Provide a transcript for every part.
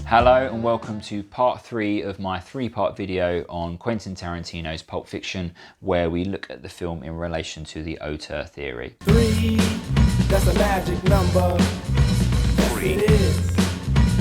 Hello and welcome to part 3 of my 3-part video on Quentin Tarantino's Pulp Fiction, where we look at the film in relation to the Auteur theory. 3, that's a magic number. Yes, it is.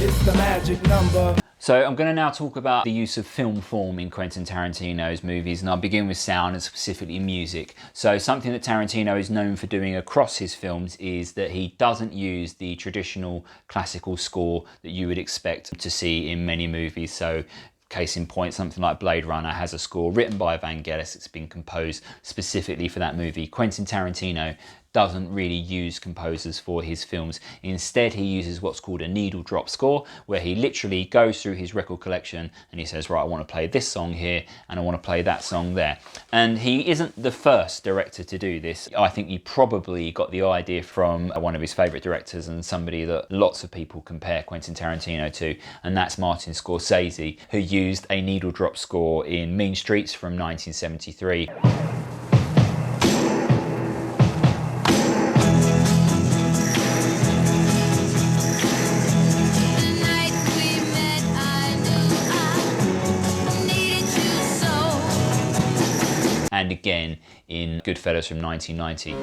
It's the magic number. So I'm going to now talk about the use of film form in Quentin Tarantino's movies, and I'll begin with sound and specifically music. So something that Tarantino is known for doing across his films is that he doesn't use the traditional classical score that you would expect to see in many movies. So case in point, something like Blade Runner has a score written by Vangelis. It's been composed specifically for that movie. Quentin Tarantino doesn't really use composers for his films. Instead, he uses what's called a needle drop score, where he literally goes through his record collection and he says, right, I want to play this song here and I want to play that song there. And he isn't the first director to do this. I think he probably got the idea from one of his favourite directors and somebody that lots of people compare Quentin Tarantino to, and that's Martin Scorsese, who used a needle drop score in Mean Streets from 1973. And again in Goodfellas from 1990.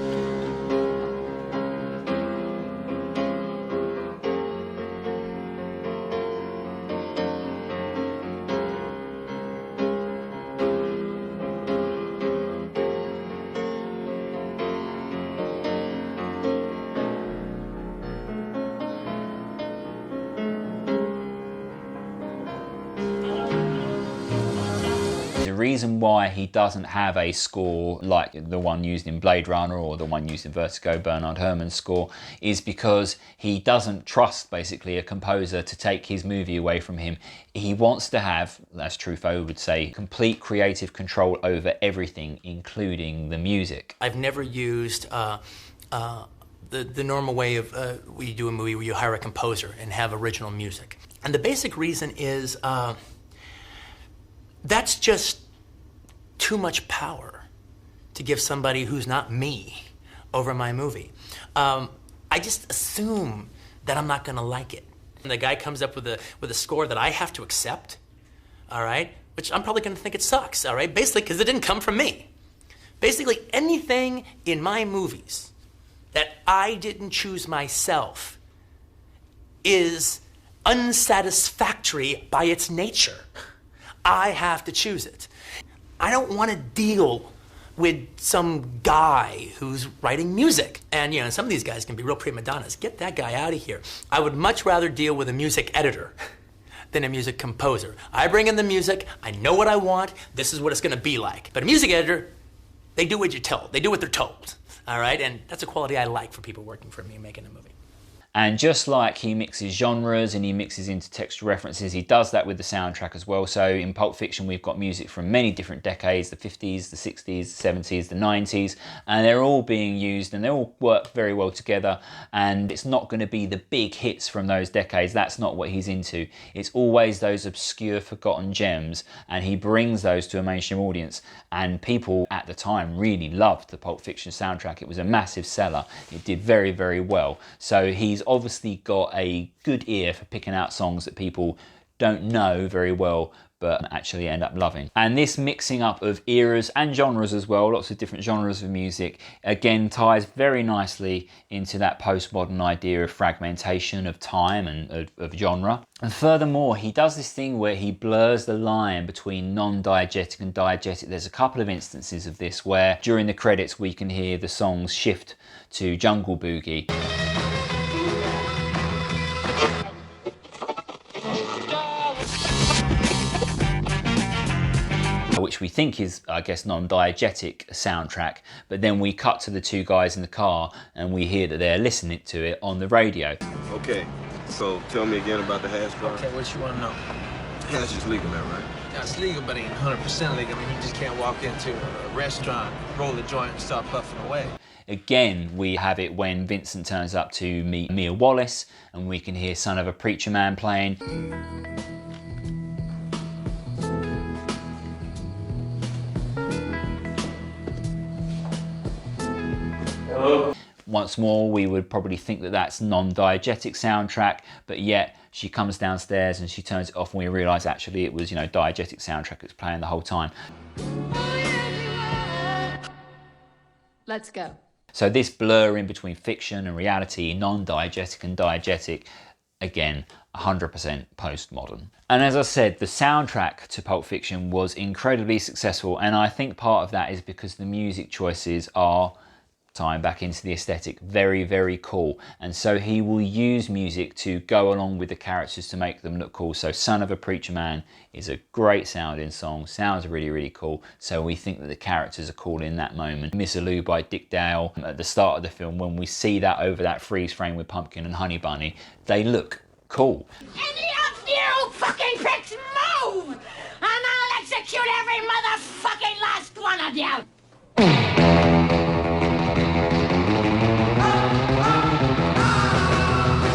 The reason why he doesn't have a score like the one used in Blade Runner or the one used in Vertigo, Bernard Herrmann's score, is because he doesn't trust basically a composer to take his movie away from him. He wants to have, as Truffaut would say, complete creative control over everything, including the music. I've never used the normal way of we do a movie where you hire a composer and have original music. And the basic reason is that's just too much power to give somebody who's not me over my movie. I just assume that I'm not gonna like it. And the guy comes up with a score that I have to accept, all right? Which I'm probably gonna think it sucks, all right? Basically, because it didn't come from me. Basically, anything in my movies that I didn't choose myself is unsatisfactory by its nature. I have to choose it. I don't want to deal with some guy who's writing music. And, you know, some of these guys can be real prima donnas. Get that guy out of here. I would much rather deal with a music editor than a music composer. I bring in the music, I know what I want, this is what it's gonna be like. But a music editor, they do what you're told. They do what they're told, all right? And that's a quality I like for people working for me making a movie. And just like he mixes genres and he mixes intertextual references, he does that with the soundtrack as well. So in Pulp Fiction, we've got music from many different decades, the 50s, the 60s, the 70s, the 90s, and they're all being used and they all work very well together. And it's not going to be the big hits from those decades. That's not what he's into. It's always those obscure, forgotten gems, and he brings those to a mainstream audience. And people at the time really loved the Pulp Fiction soundtrack. It was a massive seller. It did very, very well. So he's obviously got a good ear for picking out songs that people don't know very well but actually end up loving. And this mixing up of eras and genres as well, lots of different genres of music, again ties very nicely into that postmodern idea of fragmentation of time and of genre. And furthermore, he does this thing where he blurs the line between non-diegetic and diegetic. There's a couple of instances of this where during the credits we can hear the songs shift to Jungle Boogie. Which we think is, I guess, non-diegetic soundtrack, but then we cut to the two guys in the car and we hear that they're listening to it on the radio. Okay, so tell me again about the hash bar. Okay, what you want to know? Hash is legal now, right? Yeah, it's legal, but it ain't 100% legal. I mean, you just can't walk into a restaurant, roll a joint, and start puffing away. Again, we have it when Vincent turns up to meet Mia Wallace, and we can hear Son of a Preacher Man playing. Hello. Once more, we would probably think that that's non-diegetic soundtrack, but yet She comes downstairs and she turns it off, and we realise actually it was, you know, diegetic soundtrack that's playing the whole time. Let's go. So this blur in between fiction and reality, non-diegetic and diegetic, again, 100% postmodern. And as I said, the soundtrack to Pulp Fiction was incredibly successful, and I think part of that is because the music choices are, tying back into the aesthetic, very, very cool. And so he will use music to go along with the characters to make them look cool. So Son of a Preacher Man is a great sounding song, sounds really, really cool. So we think that the characters are cool in that moment. Miss Lou by Dick Dale, at the start of the film, when we see that over that freeze frame with Pumpkin and Honey Bunny, they look cool. Any of you fucking pricks move, and I'll execute every motherfucking last one of you!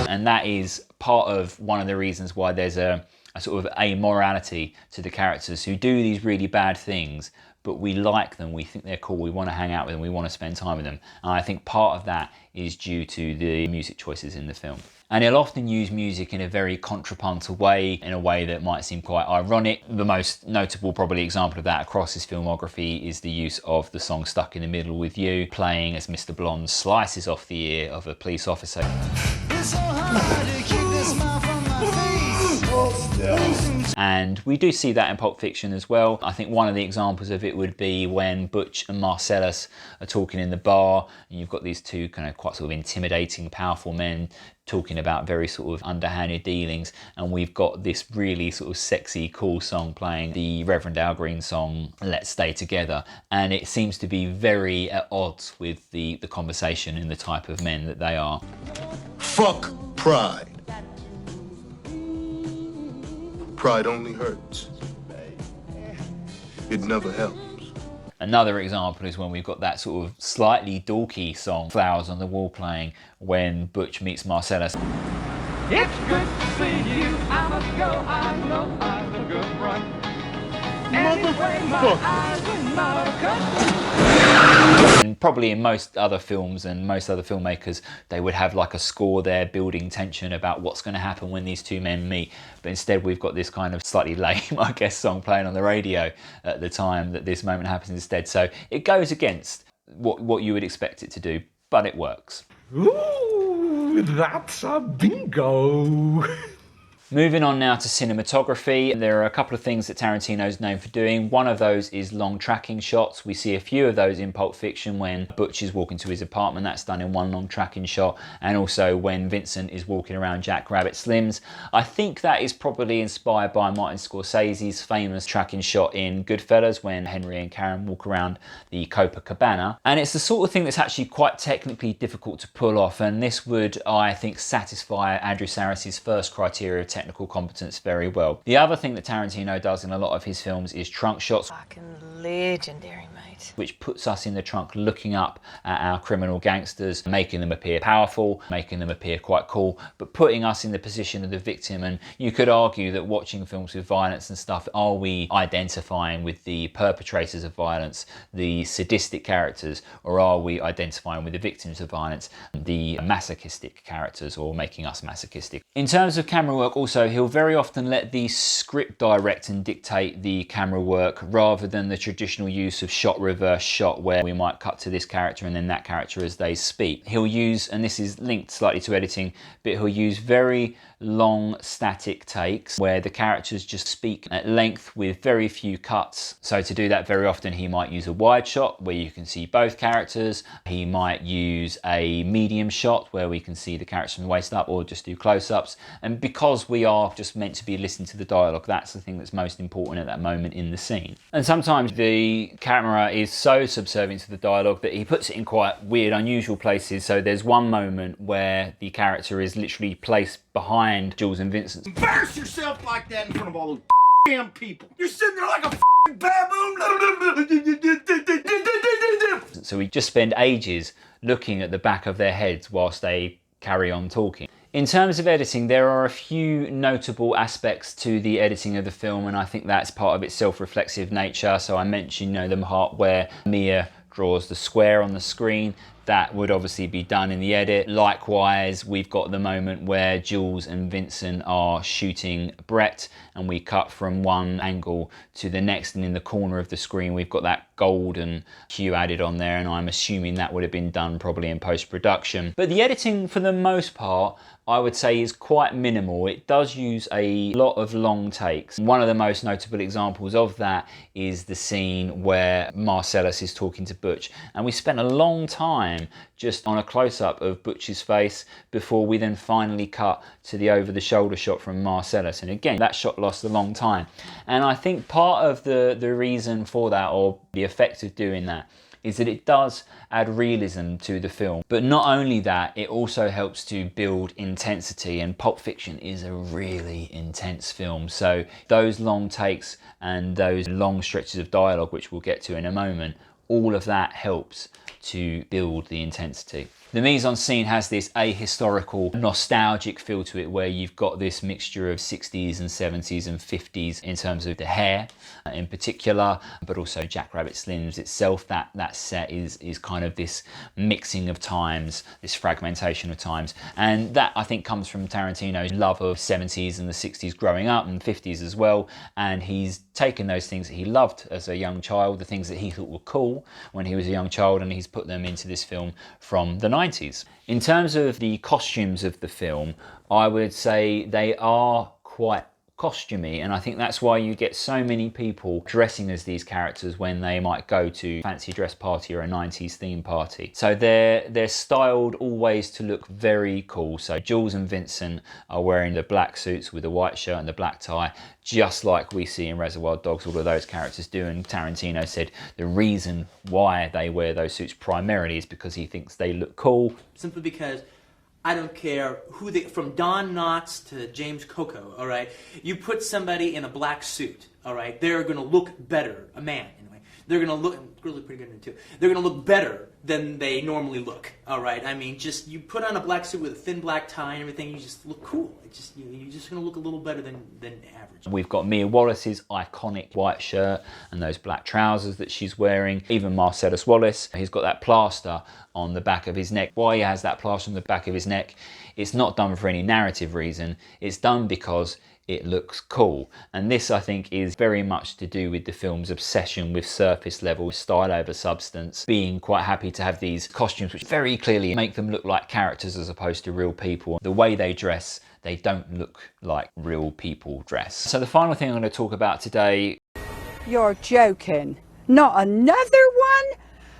And that is part of one of the reasons why there's a sort of amorality to the characters who do these really bad things, but we like them, we think they're cool, we want to hang out with them, we want to spend time with them. And I think part of that is due to the music choices in the film. And he'll often use music in a very contrapuntal way, in a way that might seem quite ironic. The most notable probably example of that across his filmography is the use of the song Stuck in the Middle with You, playing as Mr. Blonde slices off the ear of a police officer. It's so hard to keep this smile from my face. And we do see that in Pulp Fiction as well. I think one of the examples of it would be when Butch and Marcellus are talking in the bar, and you've got these two kind of quite sort of intimidating, powerful men talking about very sort of underhanded dealings, and we've got this really sort of sexy, cool song playing, the Reverend Al Green song, Let's Stay Together, and it seems to be very at odds with the conversation and the type of men that they are. Fuck pride. Pride only hurts. It never helps. Another example is when we've got that sort of slightly dorky song, Flowers on the Wall, playing when Butch meets Marcellus. It's good to see you. I must go. I know I'm a good run. And probably in most other films and most other filmmakers, they would have like a score there building tension about what's going to happen when these two men meet. But instead we've got this kind of slightly lame, I guess, song playing on the radio at the time that this moment happens instead. So it goes against what you would expect it to do, but it works. Ooh, that's a bingo. Moving on now to cinematography, there are a couple of things that Tarantino's known for doing. One of those is long tracking shots. We see a few of those in Pulp Fiction when Butch is walking to his apartment, that's done in one long tracking shot, and also when Vincent is walking around Jack Rabbit Slim's. I think that is probably inspired by Martin Scorsese's famous tracking shot in Goodfellas when Henry and Karen walk around the Copacabana. And it's the sort of thing that's actually quite technically difficult to pull off, and this would, I think, satisfy Andrew Sarris's first criteria of technical competence very well. The other thing that Tarantino does in a lot of his films is trunk shots. Fucking legendary, mate. Which puts us in the trunk looking up at our criminal gangsters, making them appear powerful, making them appear quite cool, but putting us in the position of the victim. And you could argue that watching films with violence and stuff, are we identifying with the perpetrators of violence, the sadistic characters, or are we identifying with the victims of violence, the masochistic characters, or making us masochistic? In terms of camera work, also, he'll very often let the script direct and dictate the camera work rather than the traditional use of shot reverse shot where we might cut to this character and then that character as they speak. He'll use, and this is linked slightly to editing, but he'll use very long static takes where the characters just speak at length with very few cuts. So to do that very often he might use a wide shot where you can see both characters. He might use a medium shot where we can see the characters from the waist up, or just do close-ups. And because we are just meant to be listening to the dialogue, that's the thing that's most important at that moment in the scene. And sometimes the camera is so subservient to the dialogue that he puts it in quite weird, unusual places. So there's one moment where the character is literally placed behind Jules and Vincent. Embarrass yourself like that in front of all those damn people. You're sitting there like a baboon. So we just spend ages looking at the back of their heads whilst they carry on talking. In terms of editing, there are a few notable aspects to the editing of the film, and I think that's part of its self-reflexive nature. So I mentioned, the part where Mia draws the square on the screen. That would obviously be done in the edit. Likewise, we've got the moment where Jules and Vincent are shooting Brett, and we cut from one angle to the next, and in the corner of the screen we've got that golden hue added on there, and I'm assuming that would have been done probably in post-production. But the editing, for the most part, I would say is quite minimal. It does use a lot of long takes. One of the most notable examples of that is the scene where Marcellus is talking to Butch, and we spent a long time just on a close-up of Butch's face before we then finally cut to the over-the-shoulder shot from Marcellus. And again, that shot lost a long time. And I think part of the reason for that, or the effect of doing that, is that it does add realism to the film. But not only that, it also helps to build intensity, and Pulp Fiction is a really intense film. So those long takes and those long stretches of dialogue, which we'll get to in a moment, all of that helps to build the intensity. The mise-en-scene has this ahistorical, nostalgic feel to it, where you've got this mixture of 60s and 70s and 50s in terms of the hair in particular, but also Jackrabbit Slims itself. That set is kind of this mixing of times, this fragmentation of times. And that, I think, comes from Tarantino's love of 70s and the 60s growing up, and 50s as well. And he's taken those things that he loved as a young child, the things that he thought were cool when he was a young child, and he's put them into this film from the 90s. In terms of the costumes of the film, I would say they are quite costumey, and I think that's why you get so many people dressing as these characters when they might go to a fancy dress party or a 90s theme party. So they're styled always to look very cool. So Jules and Vincent are wearing the black suits with the white shirt and the black tie, just like we see in Reservoir Dogs, all of those characters do. And Tarantino said the reason why they wear those suits primarily is because he thinks they look cool. Simply because I don't care who they, from Don Knotts to James Coco, all right? You put somebody in a black suit, all right? They're going to look better, a man anyway. They're going to look, girls look pretty good in it too. They're going to look better than they normally look, all right? I mean, just you put on a black suit with a thin black tie and everything, you just look cool. It just, you're just going to look a little better than average. We've got Mia Wallace's iconic white shirt and those black trousers that she's wearing. Even Marcellus Wallace, he's got that plaster on the back of his neck. Why he has that plaster on the back of his neck, it's not done for any narrative reason. It's done because it looks cool. And this, I think, is very much to do with the film's obsession with surface level style over substance, being quite happy to have these costumes which very clearly make them look like characters as opposed to real people. The way they dress, they don't look like real people dress. So the final thing I'm going to talk about today... You're joking. Not another one?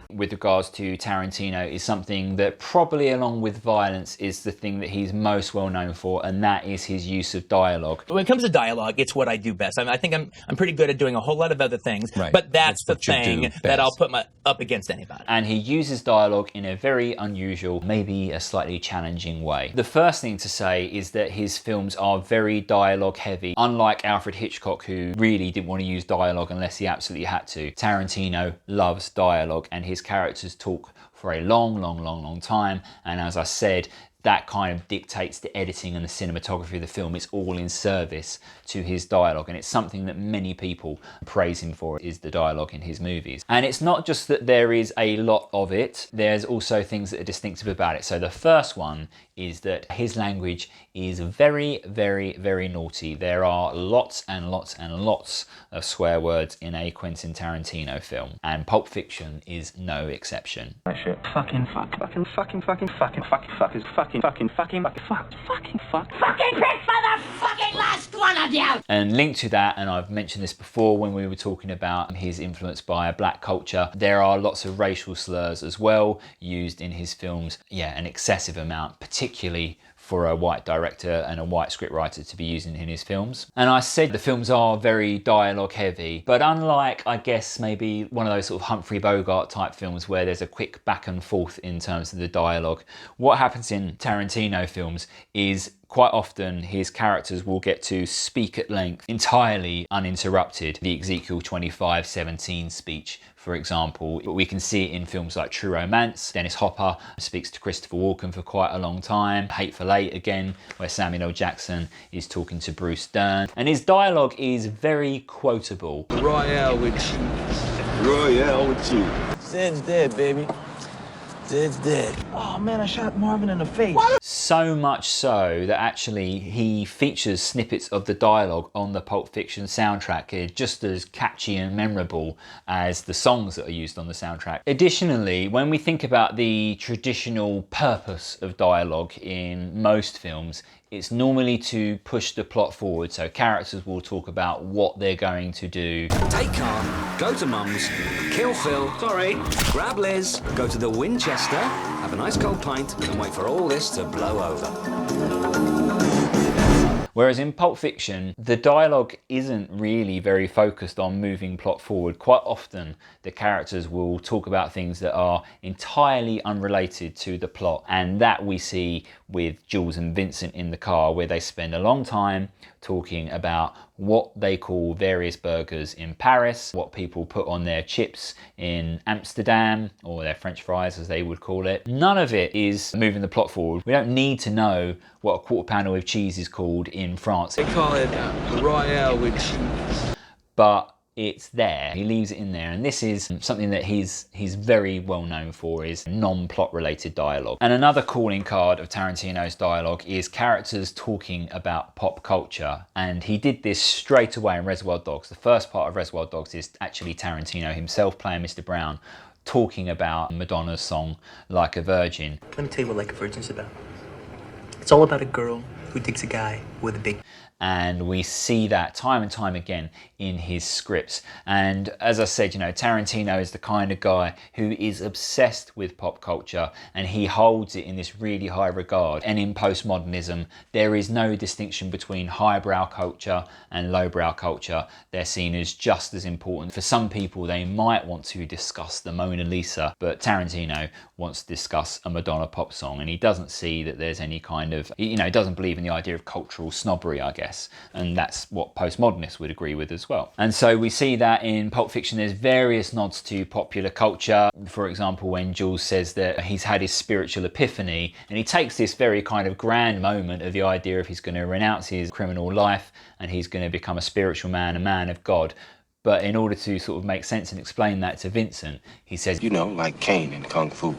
With regards to Tarantino, is something that probably, along with violence, is the thing that he's most well known for, and that is his use of dialogue. When it comes to dialogue, it's what I do best. I mean, I think I'm pretty good at doing a whole lot of other things, right. But that's the thing that I'll put up against anybody. And he uses dialogue in a very unusual, maybe a slightly challenging way. The first thing to say is that his films are very dialogue heavy. Unlike Alfred Hitchcock, who really didn't want to use dialogue unless he absolutely had to, Tarantino loves dialogue, and his characters talk for a long time, and as I said, that kind of dictates the editing and the cinematography of the film. It's all in service to his dialogue, and it's something that many people praise him for, is the dialogue in his movies. And it's not just that there is a lot of it, there's also things that are distinctive about it. So the first one is that his language is very naughty. There are lots and lots of swear words in a Quentin Tarantino film, and Pulp Fiction is no exception. Fucking pick for the fucking last one of you! And linked to that, and I've mentioned this before when we were talking about his influence by black culture, there are lots of racial slurs as well used in his films. Yeah, an excessive amount, particularly for a white director and a white scriptwriter to be using in his films. And I said the films are very dialogue heavy, but unlike, I guess, maybe one of those sort of Humphrey Bogart type films where there's a quick back and forth in terms of the dialogue, what happens in Tarantino films is quite often his characters will get to speak at length, entirely uninterrupted. The Ezekiel 25:17 speech, for example, but we can see it in films like True Romance. Dennis Hopper speaks to Christopher Walken for quite a long time. Hateful Eight again, where Samuel L. Jackson is talking to Bruce Dern. And his dialogue is very quotable. Royale with cheese. Royale with cheese. Sin's dead, baby. Dead's dead. Oh man, I shot Marvin in the face. So much so that actually he features snippets of the dialogue on the Pulp Fiction soundtrack, just as catchy and memorable as the songs that are used on the soundtrack. Additionally, when we think about the traditional purpose of dialogue in most films, it's normally to push the plot forward, so characters will talk about what they're going to do. Take car, go to Mum's, kill Phil, sorry, grab Liz, go to the Winchester, have a nice cold pint, and wait for all this to blow over. Whereas in Pulp Fiction, the dialogue isn't really very focused on moving plot forward. Quite often, the characters will talk about things that are entirely unrelated to the plot. And that we see with Jules and Vincent in the car, where they spend a long time talking about what they call various burgers in Paris, what people put on their chips in Amsterdam, or their French fries as they would call it. None of it is moving the plot forward. We don't need to know what a quarter pounder with cheese is called in France. They call it Royale with cheese. But it's there, he leaves it in there, and this is something that he's very well known for, is non-plot related dialogue. And another calling card of Tarantino's dialogue is characters talking about pop culture, and he did this straight away in Reservoir Dogs. The first part of Reservoir Dogs is actually Tarantino himself playing Mr. Brown, talking about Madonna's song Like a Virgin. Let me tell you what Like a Virgin's about. It's all about a girl who digs a guy with a big... And we see that time and time again in his scripts. And as I said, you know, Tarantino is the kind of guy who is obsessed with pop culture, and he holds it in this really high regard. And in postmodernism, there is no distinction between highbrow culture and lowbrow culture. They're seen as just as important. For some people, they might want to discuss the Mona Lisa, but Tarantino wants to discuss a Madonna pop song, and he doesn't see that there's any kind of, you know, he doesn't believe in the idea of cultural snobbery, I guess. And that's what postmodernists would agree with as well. And so we see that in Pulp Fiction, there's various nods to popular culture. For example, when Jules says that he's had his spiritual epiphany, and he takes this very kind of grand moment of the idea of he's going to renounce his criminal life and he's going to become a spiritual man, a man of God. But in order to sort of make sense and explain that to Vincent, he says, you know, like Kane in Kung Fu.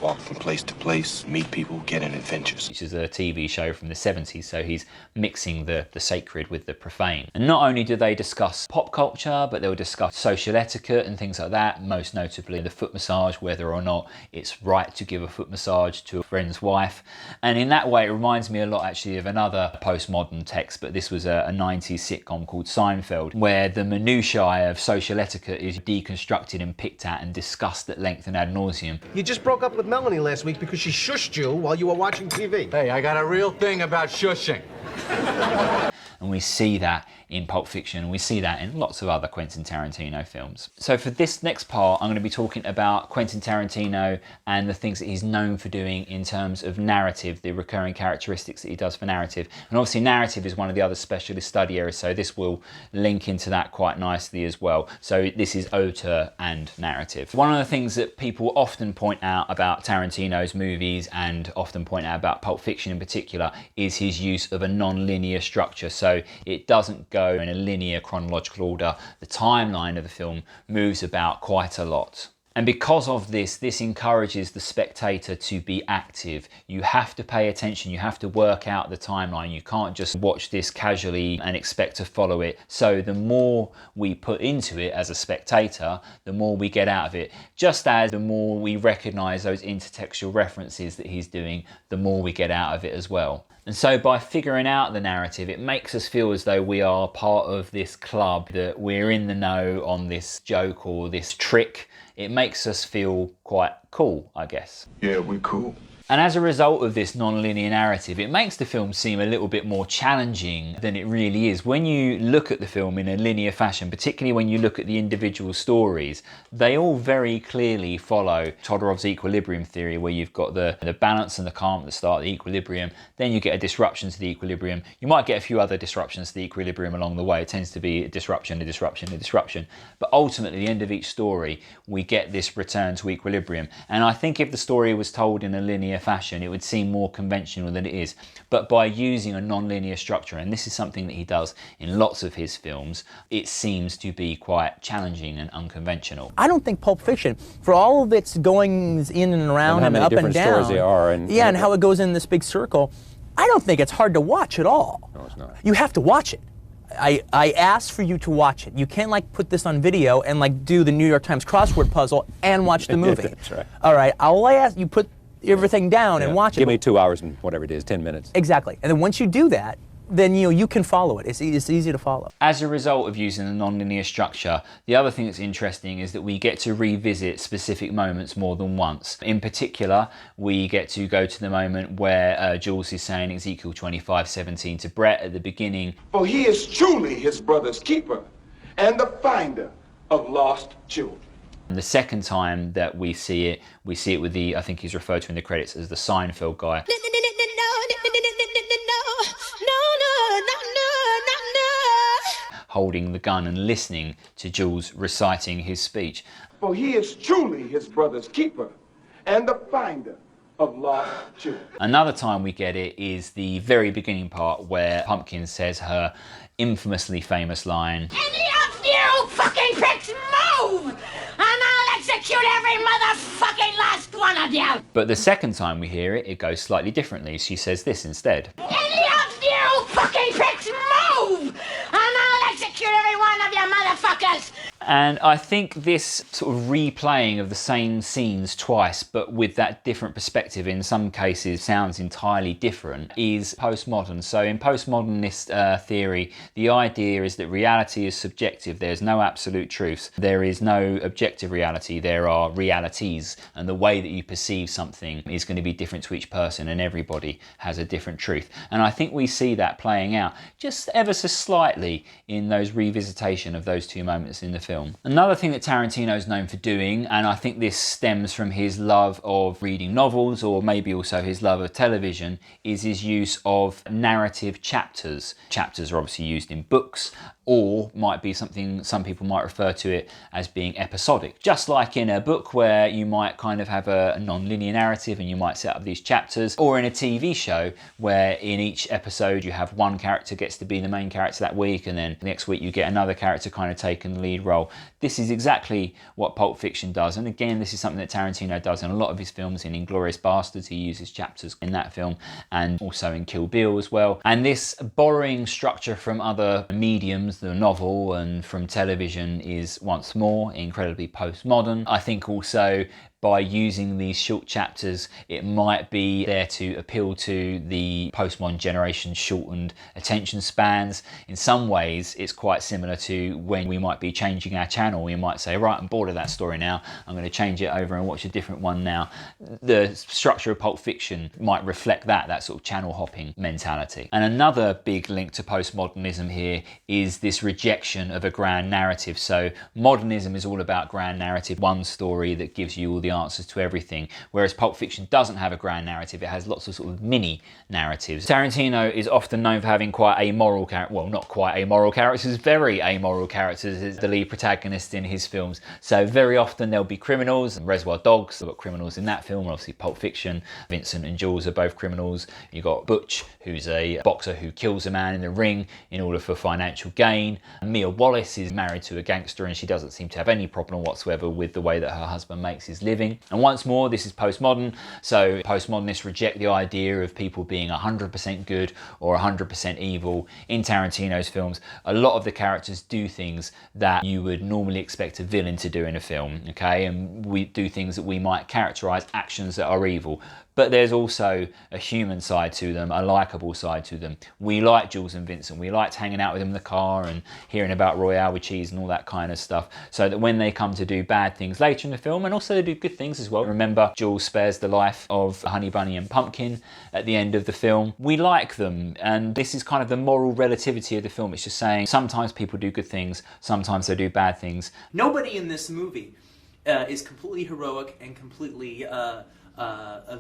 Walk from place to place, meet people, get in adventures. Which is a TV show from the 70s, so he's mixing the sacred with the profane. And not only do they discuss pop culture, but they'll discuss social etiquette and things like that, most notably the foot massage, whether or not it's right to give a foot massage to a friend's wife. And in that way, it reminds me a lot actually of another postmodern text, but this was a 90s sitcom called Seinfeld, where the minutiae of social etiquette is deconstructed and picked at and discussed at length and ad nauseum. You just broke up with Melanie last week because she shushed you while you were watching TV. Hey, I got a real thing about shushing. And we see that in Pulp Fiction, and we see that in lots of other Quentin Tarantino films. So for this next part, I'm going to be talking about Quentin Tarantino and the things that he's known for doing in terms of narrative, the recurring characteristics that he does for narrative. And obviously narrative is one of the other specialist study areas, so this will link into that quite nicely as well. So this is auteur and narrative. One of the things that people often point out about Tarantino's movies, and often point out about Pulp Fiction in particular, is his use of a non-linear structure. So it doesn't go in a linear chronological order. The timeline of the film moves about quite a lot. And because of this, this encourages the spectator to be active. You have to pay attention, you have to work out the timeline. You can't just watch this casually and expect to follow it. So the more we put into it as a spectator, the more we get out of it. Just as the more we recognise those intertextual references that he's doing, the more we get out of it as well. And so by figuring out the narrative, it makes us feel as though we are part of this club, that we're in the know on this joke or this trick. It makes us feel quite cool, I guess. Yeah, we're cool. And as a result of this non-linear narrative, it makes the film seem a little bit more challenging than it really is. When you look at the film in a linear fashion, particularly when you look at the individual stories, they all very clearly follow Todorov's equilibrium theory, where you've got the balance and the calm at the start, the equilibrium, then you get a disruption to the equilibrium. You might get a few other disruptions to the equilibrium along the way. It tends to be a disruption, a disruption, a disruption. But ultimately, at the end of each story, we get this return to equilibrium. And I think if the story was told in a linear fashion, it would seem more conventional than it is. But by using a non-linear structure, and this is something that he does in lots of his films, it seems to be quite challenging and unconventional. I don't think Pulp Fiction, for all of its goings in and around and up and down, stories they are, and how it goes in this big circle, I don't think it's hard to watch at all. No, it's not. You have to watch it. I asked for you to watch it. You can't like put this on video and like do the New York Times crossword puzzle and watch the movie. That's right. All right, I'll ask you put everything down and watch it. Give me 2 hours and whatever it is, 10 minutes. Exactly. And then once you do that, then you can follow it. It's easy to follow. As a result of using the non-linear structure, the other thing that's interesting is that we get to revisit specific moments more than once. In particular, we get to go to the moment where Jules is saying Ezekiel 25:17 to Brett at the beginning. For he is truly his brother's keeper and the finder of lost children. And the second time that we see it with the, I think he's referred to in the credits as the Seinfeld guy. Holding the gun and listening to Jules reciting his speech. For he is truly his brother's keeper and the finder of lost children. Another time we get it is the very beginning part where Pumpkin says her infamously famous line, Any of you fucking pricks move, and I'll execute every motherfucking last one of you. But the second time we hear it, it goes slightly differently. She says this instead. Any of you fucking pricks move, and I'll execute every one of you motherfuckers. And I think this sort of replaying of the same scenes twice, but with that different perspective, in some cases sounds entirely different, is postmodern. So in postmodernist theory, the idea is that reality is subjective. There's no absolute truth. There is no objective reality. There are realities. And the way that you perceive something is going to be different to each person, and everybody has a different truth. And I think we see that playing out just ever so slightly in those revisitation of those two moments in the film. Another thing that Tarantino is known for doing, and I think this stems from his love of reading novels or maybe also his love of television, is his use of narrative chapters. Chapters are obviously used in books, or might be something some people might refer to it as being episodic. Just like in a book where you might kind of have a non-linear narrative and you might set up these chapters, or in a TV show where in each episode you have one character gets to be the main character that week, and then next week you get another character kind of taking the lead role. This is exactly what Pulp Fiction does, and again this is something that Tarantino does in a lot of his films. In Inglourious Basterds he uses chapters in that film, and also in Kill Bill as well. And this borrowing structure from other mediums, the novel and from television, is once more incredibly postmodern. I think also by using these short chapters, it might be there to appeal to the postmodern generation's shortened attention spans. In some ways, it's quite similar to when we might be changing our channel. We might say, right, I'm bored of that story now. I'm going to change it over and watch a different one now. The structure of Pulp Fiction might reflect that sort of channel hopping mentality. And another big link to postmodernism here is this rejection of a grand narrative. So modernism is all about grand narrative, one story that gives you all the answers to everything, whereas Pulp Fiction doesn't have a grand narrative. It has lots of sort of mini narratives. Tarantino is often known for having quite amoral characters, well, not quite amoral characters, very amoral characters as the lead protagonist in his films. So very often there'll be criminals. Reservoir Dogs, they've got criminals in that film, obviously Pulp Fiction. Vincent and Jules are both criminals. You've got Butch, who's a boxer who kills a man in the ring in order for financial gain. Mia Wallace is married to a gangster and she doesn't seem to have any problem whatsoever with the way that her husband makes his living. And once more, this is postmodern, so postmodernists reject the idea of people being 100% good or 100% evil. In Tarantino's films, a lot of the characters do things that you would normally expect a villain to do in a film, okay? And we do things that we might characterize actions that are evil. But there's also a human side to them, a likeable side to them. We like Jules and Vincent. We liked hanging out with them in the car and hearing about Royale with cheese and all that kind of stuff. So that when they come to do bad things later in the film, and also they do good things as well. Remember, Jules spares the life of Honey Bunny and Pumpkin at the end of the film. We like them, and this is kind of the moral relativity of the film. It's just saying sometimes people do good things, sometimes they do bad things. Nobody in this movie is completely heroic and completely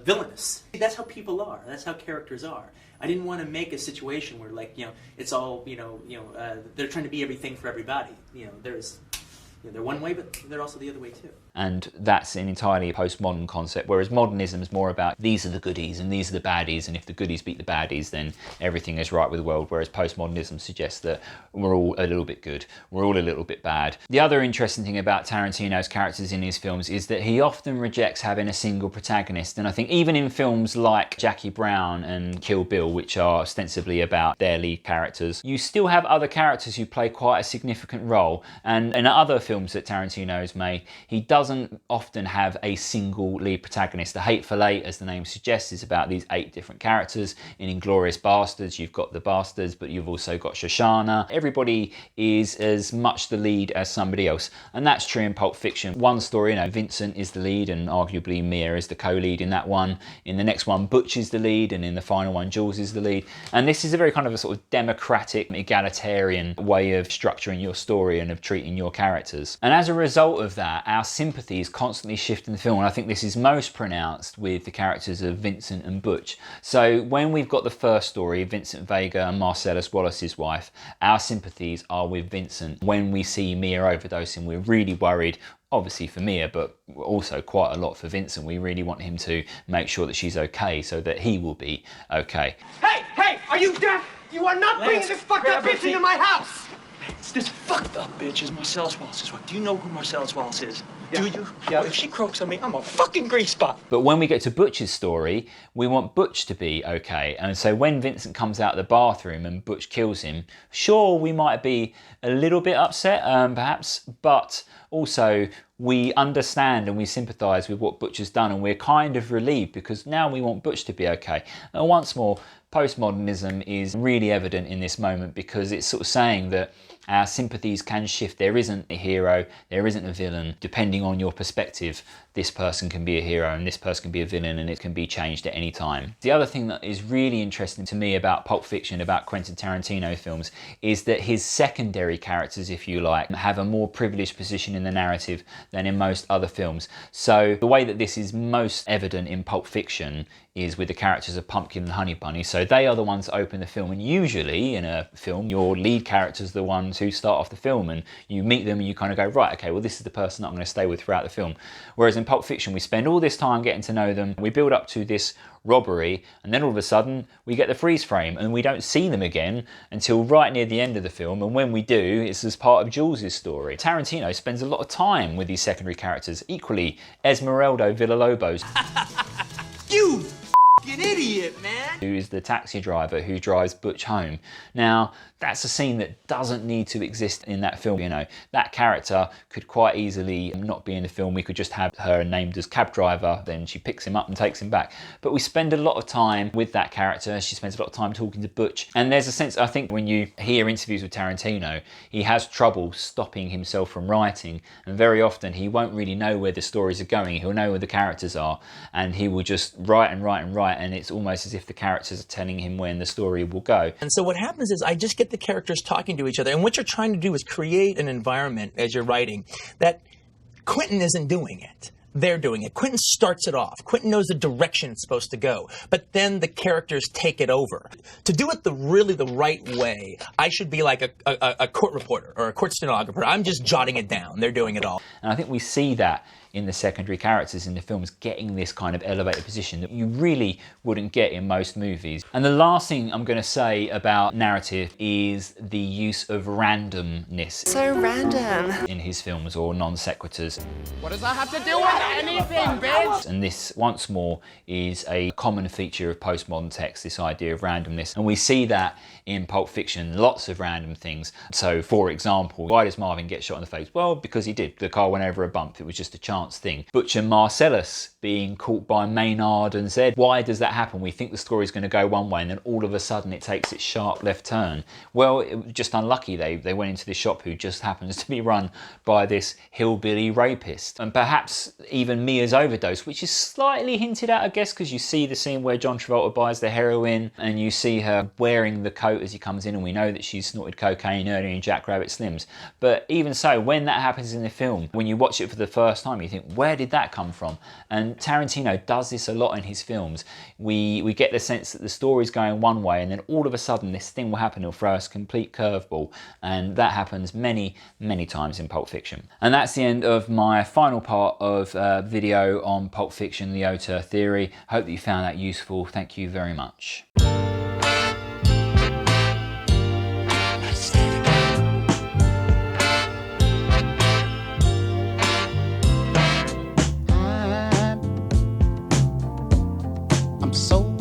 villainous. That's how people are. That's how characters are. I didn't want to make a situation where, like, it's all, they're trying to be everything for everybody. They're one way, but they're also the other way too. and that's an entirely postmodern concept, whereas modernism is more about these are the goodies and these are the baddies, and if the goodies beat the baddies, then everything is right with the world, whereas postmodernism suggests that we're all a little bit good, we're all a little bit bad. The other interesting thing about Tarantino's characters in his films is that he often rejects having a single protagonist, and I think even in films like Jackie Brown and Kill Bill, which are ostensibly about their lead characters, you still have other characters who play quite a significant role. And in other films that Tarantino has made, he doesn't often have a single lead protagonist. The Hateful Eight, as the name suggests, is about these 8 different characters. In Inglourious Bastards, you've got the Bastards, but you've also got Shoshana. Everybody is as much the lead as somebody else, and that's true in Pulp Fiction. One story, you know, Vincent is the lead, and arguably Mia is the co-lead in that one. In the next one, Butch is the lead, and in the final one, Jules is the lead. And this is a very kind of a sort of democratic, egalitarian way of structuring your story and of treating your characters. And as a result of that, our sympathies constantly shift in the film, and I think this is most pronounced with the characters of Vincent and Butch. So when we've got the first story, Vincent Vega and Marcellus Wallace's wife, our sympathies are with Vincent. When we see Mia overdosing, we're really worried, obviously for Mia, but also quite a lot for Vincent. We really want him to make sure that she's okay so that he will be okay. Hey, are you deaf? You are not bringing this fucked up bitch into my house! This fucked up bitch is Marcellus Wallace's wife. Do you know who Marcellus Wallace is? Yeah. Do you? Yeah. Well, if she croaks on me, I'm a fucking grease spot. But when we get to Butch's story, we want Butch to be okay. And so when Vincent comes out of the bathroom and Butch kills him, sure, we might be a little bit upset, perhaps, but also we understand and we sympathise with what Butch has done, and we're kind of relieved because now we want Butch to be okay. And once more, postmodernism is really evident in this moment because it's sort of saying that our sympathies can shift. There isn't a hero, there isn't a villain. Depending on your perspective, this person can be a hero and this person can be a villain, and it can be changed at any time. The other thing that is really interesting to me about Pulp Fiction, about Quentin Tarantino films, is that his secondary characters, if you like, have a more privileged position in the narrative than in most other films. So the way that this is most evident in Pulp Fiction is with the characters of Pumpkin and Honey Bunny. So they are the ones that open the film, and usually in a film, your lead characters are the ones who start off the film, and you meet them and you kind of go, right, okay, well this is the person that I'm going to stay with throughout the film. Whereas in Pulp Fiction, we spend all this time getting to know them, we build up to this robbery, and then all of a sudden we get the freeze frame and we don't see them again until right near the end of the film, and when we do, it's as part of Jules' story. Tarantino spends a lot of time with these secondary characters. Equally, Esmeralda Villalobos You fucking idiot, man! who is the taxi driver who drives Butch home. Now, that's a scene that doesn't need to exist in that film, you know. That character could quite easily not be in the film. We could just have her named as cab driver, then she picks him up and takes him back. But we spend a lot of time with that character. She spends a lot of time talking to Butch. And there's a sense, I think, when you hear interviews with Tarantino, he has trouble stopping himself from writing. And very often he won't really know where the stories are going. He'll know where the characters are, and he will just write and write and write, and it's almost as if the characters are telling him when the story will go. And so what happens is I just get the characters talking to each other, and what you're trying to do is create an environment as you're writing that Quentin isn't doing it. They're doing it. Quentin starts it off. Quentin knows the direction it's supposed to go, but then the characters take it over. To do it really the right way, I should be like a court reporter or a court stenographer. I'm just jotting it down. They're doing it all. And I think we see that in the secondary characters in the films getting this kind of elevated position that you really wouldn't get in most movies. And the last thing I'm going to say about narrative is the use of randomness. So random. In his films, or non sequiturs. What does that have to do with anything, bitch? And this, once more, is a common feature of postmodern text, this idea of randomness. And we see that in Pulp Fiction, lots of random things. So, for example, why does Marvin get shot in the face? Well, because he did. The car went over a bump. It was just a chance thing. Butch and Marcellus being caught by Maynard and Zed. Why does that happen? We think the story's going to go one way, and then all of a sudden it takes its sharp left turn. Well, it was just unlucky. They went into this shop who just happens to be run by this hillbilly rapist. And perhaps even Mia's overdose, which is slightly hinted at, I guess, because you see the scene where John Travolta buys the heroin and you see her wearing the coat as he comes in, and we know that she's snorted cocaine earlier in Jack Rabbit Slims. But even so, when that happens in the film, when you watch it for the first time, you think, where did that come from? And And Tarantino does this a lot in his films. We get the sense that the story's going one way, and then all of a sudden this thing will happen, he'll throw us a complete curveball, and that happens many, many times in Pulp Fiction. And that's the end of my final part of video on Pulp Fiction, the Auteur theory. Hope that you found that useful. Thank you very much. I'm so